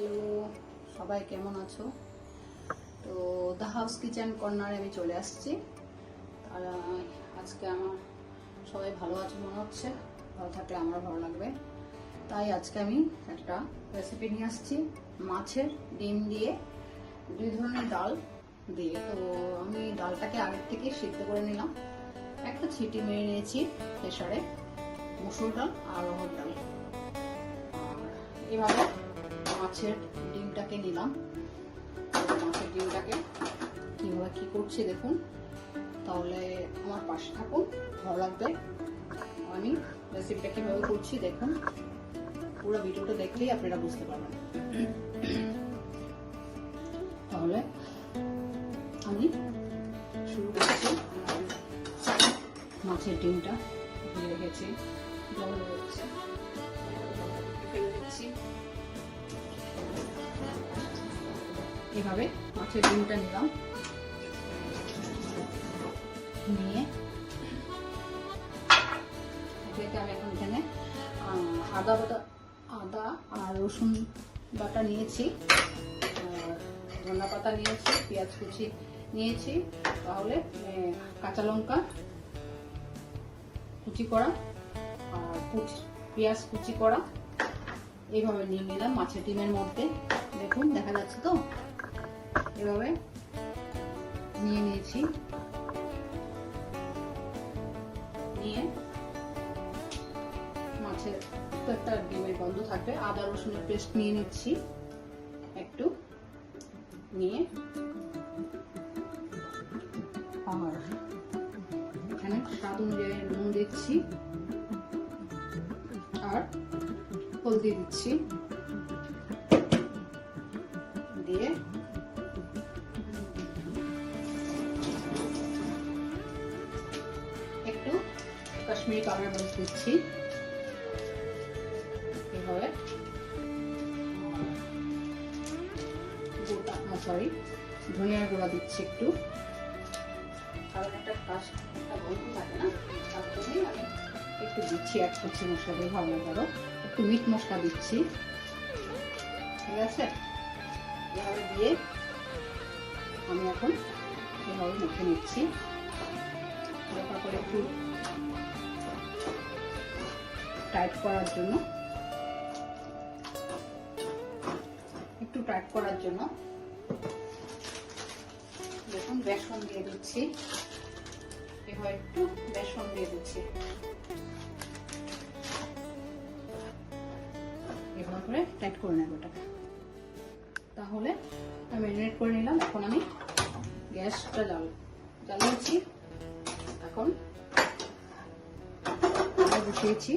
Hello, সবাই কেমন আছো? তো দ্য হাউস কিচেন কর্নারে আমি চলে আসছি। আর আজকে আমার সবাই ভালো আছে মনে হচ্ছে, ভালো থাকলে আমার ভালো লাগবে। তাই আজকে আমি একটা রেসিপি নিয়ে আসছি মাছের ডিম দিয়ে, দুই ধরনের ডাল দিয়ে। তো আমি ডালটাকে আগের থেকে সিদ্ধ করে নিলাম, একটা ছিটি মেরে নিয়েছি প্রেসারে, মুসুর ডাল আর অরহর ডাল। আর এভাবে মাছের ডিমটাকে নিলাম। মাছের ডিমটাকে কীভাবে কী করছি দেখুন, তাহলে আমার পাশে থাকুন, ভালো লাগবে। আমি রেসিপিটা কীভাবে করছি দেখুন, পুরো ভিডিওটা দেখলেই আপনারা বুঝতে পারবেন। তাহলে আমি শুরু করছি। মাছের ডিমটা দিয়ে রেখেছি, জল রয়েছে, ফেলে দিচ্ছি। এভাবে মাছের ডিমটা নিলাম, নিয়ে আমি এখন এখানে আদা আর রসুন বাটা নিয়েছি, ধনিয়া পাতা নিয়েছি, পেঁয়াজ কুচি নিয়েছি, তাহলে কাঁচা লঙ্কা কুচি করা আর পেঁয়াজ কুচি করা, এইভাবে নিয়ে নিলাম মাছের ডিমের মধ্যে। দেখুন, দেখা যাচ্ছে তো, এভাবে নিয়ে নিয়েছি। নিয়ে মাছের তো একটা ডিমের গন্ধ থাকবে, আদা রসুনের পেস্ট নিয়ে নিচ্ছি একটু, নিয়ে আর এখানে স্বাদ অনুযায়ী নুন দিচ্ছি আর হলদি দিচ্ছি, দিয়ে একটু কাশ্মীরি কালার মরিচ দিচ্ছি এভাবে, ধনিয়ার গুঁড়া দিচ্ছি একটু, কারণ একটা গন্ধ থাকে না, তার জন্যই আমি একটু দিচ্ছি, অ্যাড করছি মশলা দিয়ে ভালো লাগলো। একটু মিট মশলা দিচ্ছি, ঠিক আছে। এভাবে দিয়ে আমি এখন এভাবে মেখে নিচ্ছি, তারপরে একটু টাইট করার জন্য, দেখুন বেসন দিয়ে দিচ্ছি, এবার একটু বেসন দিয়ে দিচ্ছি, এবার করে টাইট করে নেব ওটাকে। তাহলে আমি ম্যারিনেট করে নিলাম। এখন আমি গ্যাসটা জ্বালিয়েছি, এখন বসিয়েছি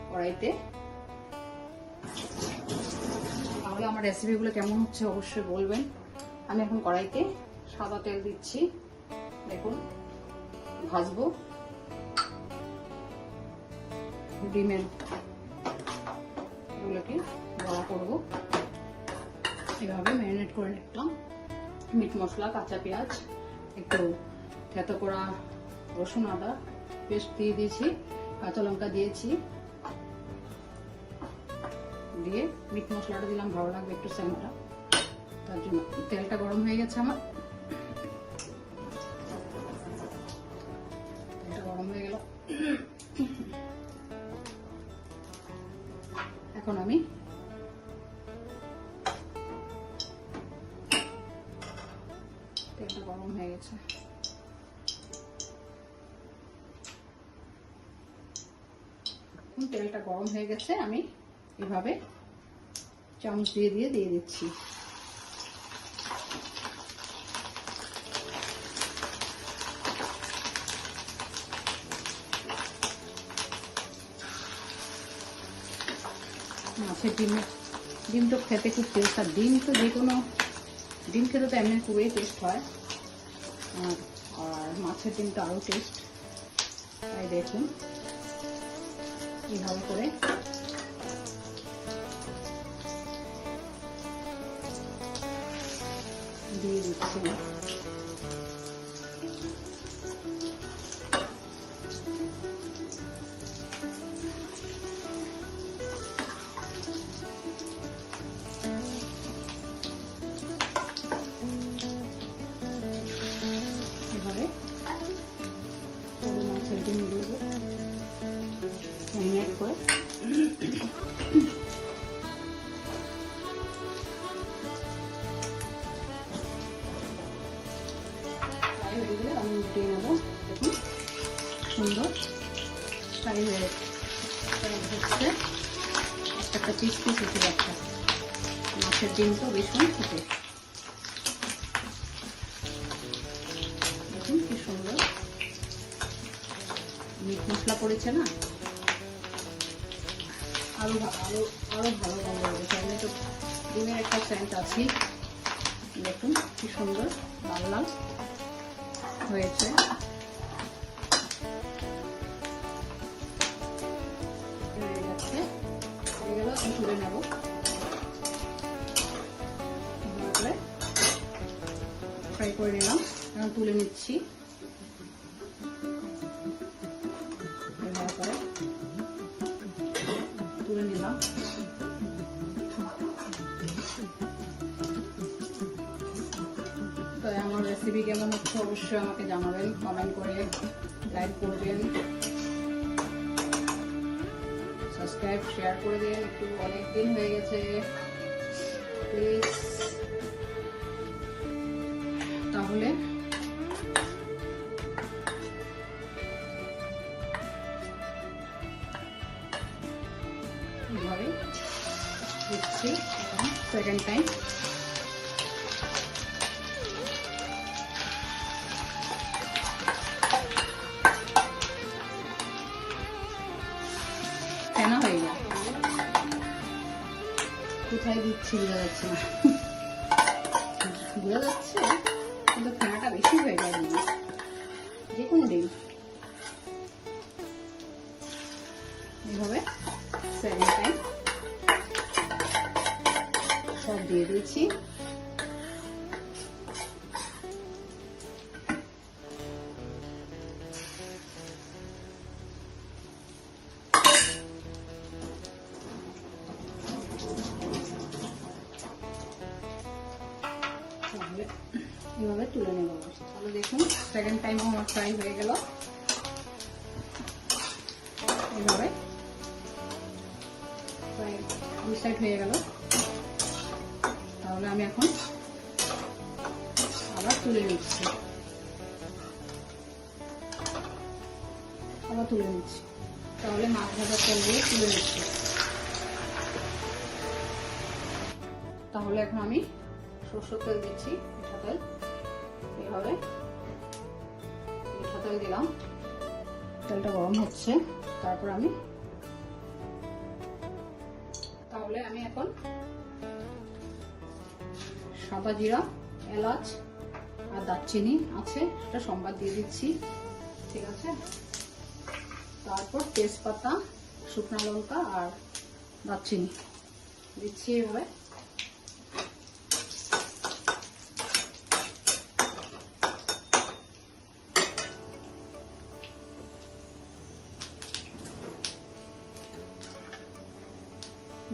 কড়াইতে। তাহলে আমার রেসিপিগুলো কেমন হচ্ছে অবশ্যই বলবেন। আমি এখন কড়াইতে সাদা তেল দিচ্ছি, দেখুন ভাজবো ডিমের এগুলোকে বড়া করবো। এভাবে ম্যারিনেট করে নিলাম, মিট মশলা, কাঁচা পেঁয়াজ, একটু থেতো করা রসুন আদা পেস্ট দিয়ে দিয়েছি, কাঁচা লঙ্কা দিয়েছি, দিয়ে মিট মশলাটা দিলাম, ভালো লাগবে একটু সেন্টটা, তার জন্য। তেলটা গরম হয়ে গেছে আমার, তেলটা গরম হয়ে গেল। এখন আমি তেলটা গরম হয়ে গেছে, তেলটা গরম হয়ে গেছে, আমি এভাবে চামচ দিয়ে দিচ্ছি। মাছের ডিম তো খেতে খুব টেস্ট, আর ডিম তো যে কোনো ডিম খেতে তো এমনি খুবই টেস্ট হয়, আর মাছের ডিম তো আরও টেস্ট। তাই দেখুন এইভাবে করে দিয়ে দিচ্ছি। উল্টিয়ে নেব। দেখুন সুন্দর ফ্রাই হয়ে হচ্ছে, একটা পিস পিস উঠে যাচ্ছে। মাছের ডিম তো ভীষণ খেতে, দেখুন কি সুন্দর মিট মশলা পড়েছে না, আরো আরো আরো ভালো গন্ধ হয়েছে। আমি তো ডিমের একটা সেন্ট আছি। দেখুন কি সুন্দর লাল লাল হয়েছে। এগুলো তুলে নেব, ফ্রাই করে নিলাম, এখন তুলে নিচ্ছি। তুলে নিলাম। তো আমার রেসিপি কেমন হচ্ছে অবশ্যই আমাকে জানাবেন, কমেন্ট করে, লাইক করবেন, সাবস্ক্রাইব শেয়ার করে দিন। একটু অনেক দিন হয়ে গেছে, প্লিজ। তাহলে এইভাবে দিচ্ছি সেকেন্ড টাইম। ফেনা হয়ে যায়, কোথায় দিচ্ছি বোঝা যাচ্ছে না, বোঝা যাচ্ছে কিন্তু ফেনাটা বেশি হয়ে যায় যে কোনো দিন। এইভাবে সেকেন্ড টাইম সব দিয়ে দিয়েছি। এভাবে তুলে নেব। তাহলে দেখুন সেকেন্ড টাইম আমার ফ্রাই হয়ে গেল। এইভাবে প্রায় দুই সাইড হয়ে গেল। তাহলে আমি এখন আবার তুলে নিচ্ছি, তাহলে মাছ ভাজা তেল দিয়ে তুলে নিচ্ছি। তাহলে এখন আমি সরষের তেল দিচ্ছি, মিঠা তেল। এইভাবে মিঠা তেল দিলাম, তেলটা গরম হচ্ছে। তারপর তাহলে আমি এখন সাদা জিরা, এলাচ আর দারচিনি আছে, সেটা সম্বাদ দিয়ে দিচ্ছি, ঠিক আছে। তারপর তেজপাতা, শুকনো লঙ্কা আর দারচিনি দিচ্ছি। এইভাবে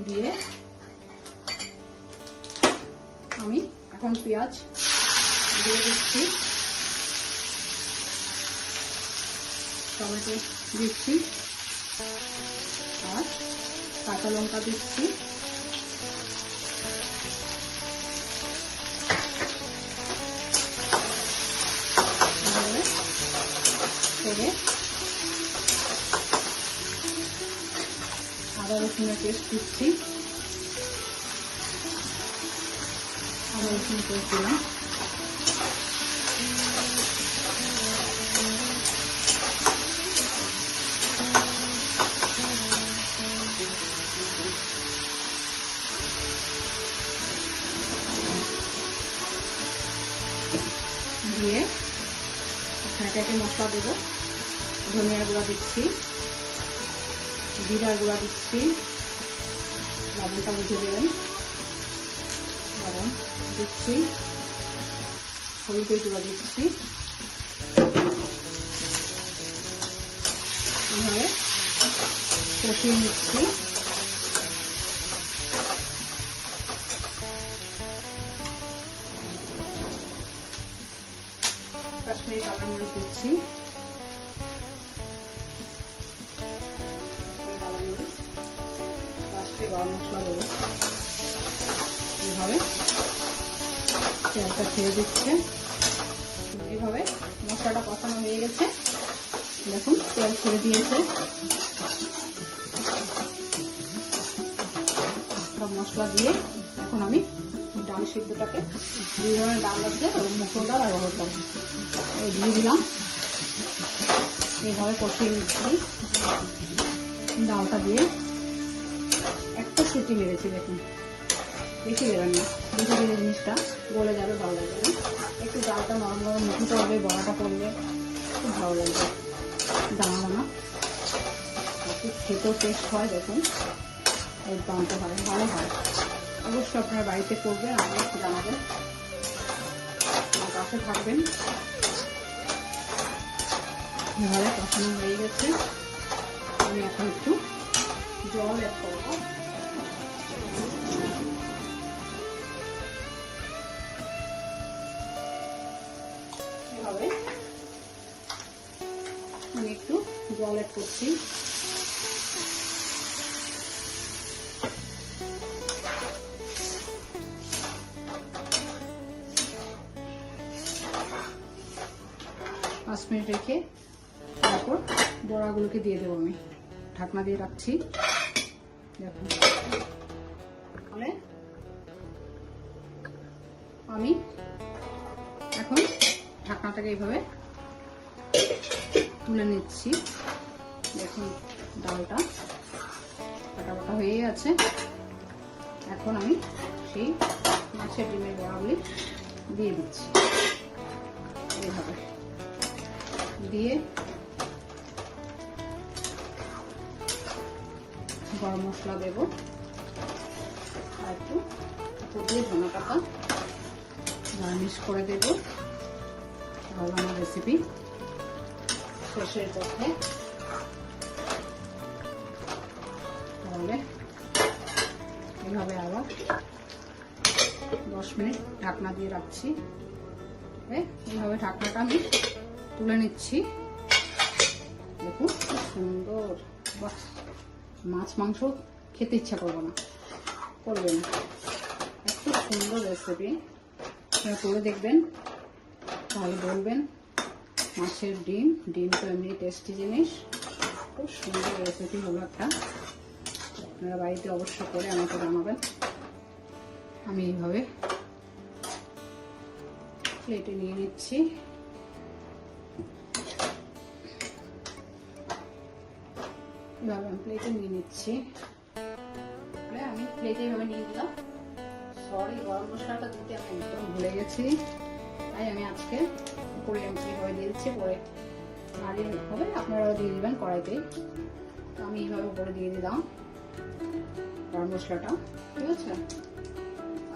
দিয়ে আমি এখন পেঁয়াজ দিয়ে দিচ্ছি, টমেটো দিচ্ছি আর কাঁচা লঙ্কা দিচ্ছি। আদা রসুনের পেস্ট দিচ্ছি, আদা রসুন পেস্ট দিলাম। দিয়ে এটাকে মশলা দেবো, ধনিয়ার গুঁড়া দিচ্ছি, জিরার গুঁড়া দিচ্ছি, লবণটা বুঝে দেবেন, লবণ দিচ্ছি, হলুদের গুঁড়া দিচ্ছি। এভাবে কষিয়ে নিচ্ছি। কাশ্মীরি কালো মরিচ দিচ্ছি, লাস্টে গরম মশলা দেবো। এইভাবে তেলটা ছেড়ে দিচ্ছে। এইভাবে মশলাটা কষানো হয়ে গেছে, দেখুন তেল ছেড়ে দিয়েছে। সব মশলা দিয়ে এখন আমি ডাল সিদ্ধটাকে, দুই ধরনের ডাল লাগছে, মুসুর ডাল আর অরহর ডাল দিয়ে দিলাম। এইভাবে কষিয়ে নিচ্ছি। ডালটা দিয়ে একটা সিটি মেরেছি, দেখুন বেশি দেবেন না, বেশি দিলে জিনিসটা গলে যাবে, ভালো লাগবে না। একটু ডালটা নরম নরম মুখে পড়বে, বড়াটা পড়লে খুব ভালো লাগবে, দানা দানা একটু খেতেও টেস্ট হয়। দেখুন এর দামটা হয়, ভালো হয়। অবশ্যই আপনার বাড়িতে করবেন, আমাকে একটু জানাবেন, আমার পাশে থাকবেন। এভাবে কষানো হয়ে গেছে, আমি এখন একটু জল অ্যাড করবো। এভাবে আমি একটু জল অ্যাড করছি। পাঁচ মিনিট রেখে তারপর বড়াগুলোকে দিয়ে দেবো। আমি ঢাকনা দিয়ে রাখছি। দেখুন তাহলে আমি এখন ঢাকনাটাকে এইভাবে তুলে নিচ্ছি। দেখুন ডালটা কাটা কাটা হয়ে আছে। এখন আমি সেই মাছের ডিমের বড়াগুলি দিয়ে দিচ্ছি। এইভাবে দিয়ে গরম মশলা দেব, আর একটু উপর দিয়ে ধনে পাতা গার্নিশ করে দেব। তাহলে আমার রেসিপি শেষের পথে। তাহলে এইভাবে আবার 10 মিনিট ঢাকনা দিয়ে রাখছি। এইভাবে ঢাকনাটা আমি তুলে নিচ্ছি। দেখুন খুব সুন্দর, বাহ, মাছ মাংস খেতে ইচ্ছা করবো না, করবে না, এত সুন্দর রেসিপি। আপনারা করে দেখবেন, তাহলে বলবেন। মাছের ডিম, ডিম তো এমনি টেস্টি জিনিস, খুব সুন্দর রেসিপি হলো একটা। আপনারা বাড়িতে অবশ্য করে আমাকে জানাবেন। আমি এইভাবে প্লেটে নিয়ে নিচ্ছি। এভাবে আমি প্লেটে নিয়ে নিচ্ছি। আমি প্লেটে এভাবে নিয়ে দিলাম। সরি, গরম মশলাটা দিতে আমি একদম ভুলে গেছি, তাই আমি আজকে উপরে এইভাবে দিয়ে দিচ্ছি। পরে নাড়িয়ে হবে, আপনারাও দিয়ে দিবেন কড়াইতে। আমি এইভাবে উপরে দিয়ে দিলাম গরম মশলাটা, ঠিক আছে।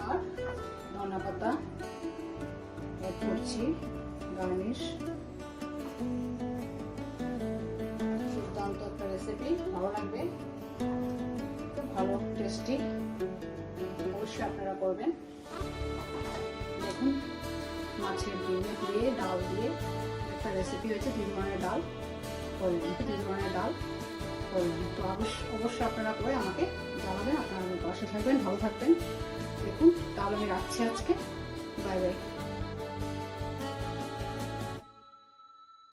আর ধনে পাতা অ্যাড করছি, গার্নিশ। দুর্দান্ত একটা রেসিপি, ভালো লাগবে, খুব ভালো টেস্টি, অবশ্যই আপনারা করবেন। দেখুন মাছের ডিম দিয়ে ডাল দিয়ে একটা রেসিপি হয়েছে। 3 ধরনের ডাল করবেন, 3 ধরনের ডাল করবেন। তো অবশ্যই আপনারা করে আমাকে জানাবেন। আপনারা আমার পাশে থাকবেন, ভালো থাকবেন। দেখুন তাহলে আমি রাখছি আজকে, বাই বাই।